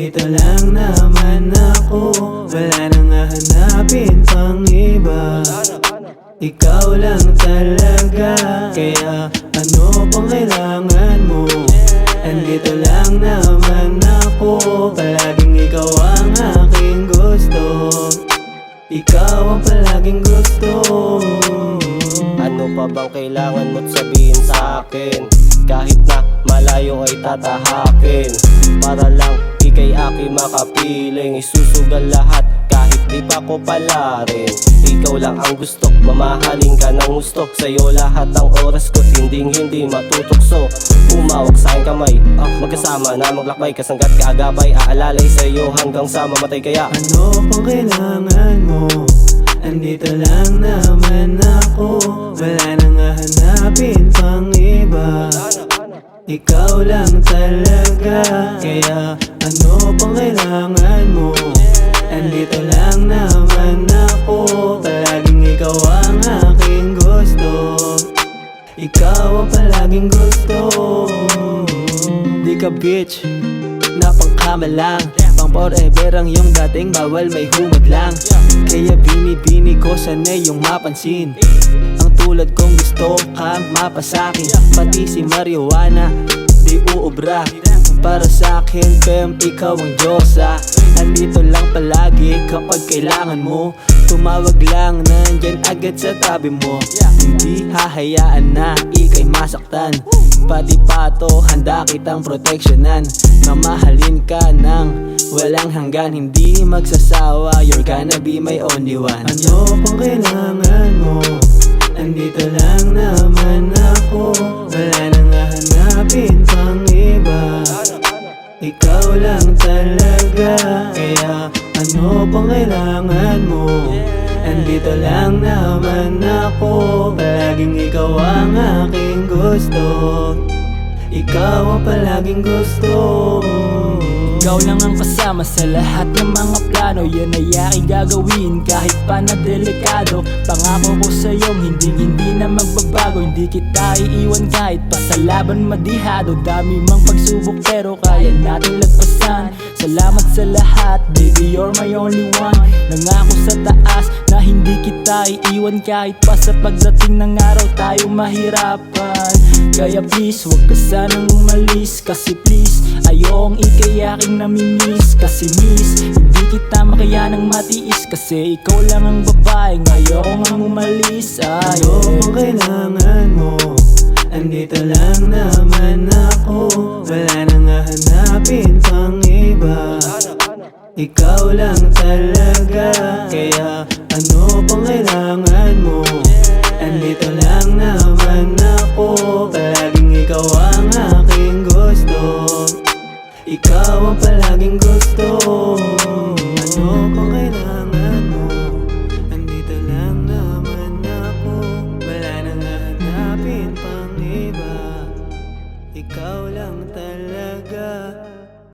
Andito lang naman ako, wala nang hahanapin pang iba. Ikaw lang talaga, kaya ano pang kailangan mo? Andito lang naman ako, palaging ikaw ang aking gusto. Ikaw ang palaging gusto. Ano pa bang kailangan mo't sabihin sa akin? Kahit na malayo ay tatahakin, para lang ika'y aking makapiling. Isusugal lahat kahit di pa ko pala rin. Ikaw lang ang gusto, mamahalin ka ng gusto. Sa'yo lahat ng oras ko, hindi matutukso. Umawag sa'king kamay, magkasama na maglakbay. Kasanggat kaagapay, aalalay sa'yo hanggang sa mamatay. Kaya ano pang kailangan mo? Andito lang naman ako, wala nang hahanapin pang iba. Ikaw lang talaga, kaya ano pang kailangan mo? Andito lang naman ako, palaging ikaw ang aking gusto. Ikaw ang palaging gusto. Di ka bitch, napangkama lang. Pang forever ang iyong dating, bawal may humad lang. Kaya binibini ko sana'y iyong mapansin. Ang tulad kong gusto kang mapasakin. Pati si marijuana, di uubra. Para sa'kin, fem, ikaw ang Diyosa. Andito lang palagi kapag kailangan mo. Tumawag lang, nandyan agad sa tabi mo. Hindi hahayaan na ika'y masaktan. Pati pato, handa kitang proteksyonan. Mamahalin ka ng walang hanggan, hindi magsasawa. You're gonna be my only one. Ano pang kailangan mo? Andito lang naman ako, wala nang hahanapin pang iba. Ikaw lang talaga, kaya ano pang kailangan mo? Andito lang naman ako, palaging ikaw ang aking gusto. Ikaw ang palaging gusto. Ikaw lang ang kasama sa lahat ng mga plano. Yan ay aking gagawin kahit pa na delikado. Pangako ko sa'yong hindi na magbabago. Hindi kita iiwan kahit pa sa laban madihado. Dami mang pagsubok pero kaya natin lagpasan. Salamat sa lahat, baby, you're my only one. Nangako sa taas na hindi kita iiwan kahit pa sa pagdating ng araw tayo mahirapan. Kaya please, huwag ka sanang umalis. Kasi please, ayokong ika'y aking namimiss. Kasi miss, hindi kita makayanang matiis. Kasi ikaw lang ang babae, ngayong ang umalis. Ano pang kailangan mo? Andito lang naman ako, wala nang hahanapin pang iba. Ikaw lang talaga.